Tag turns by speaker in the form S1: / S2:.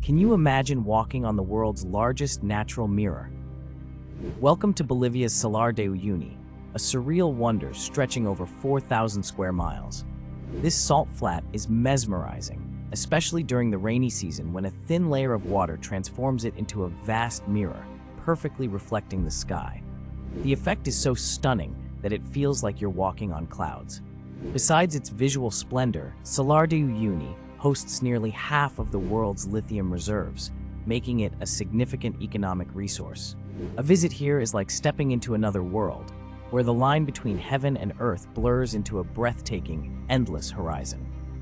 S1: Can you imagine walking on the world's largest natural mirror? Welcome to Bolivia's Salar de Uyuni, a surreal wonder stretching over 4,000 square miles. This salt flat is mesmerizing, especially during the rainy season when a thin layer of water transforms it into a vast mirror, perfectly reflecting the sky. The effect is so stunning that it feels like you're walking on clouds. Besides its visual splendor, Salar de Uyuni hosts nearly half of the world's lithium reserves, making it a significant economic resource. A visit here is like stepping into another world, where the line between heaven and earth blurs into a breathtaking, endless horizon.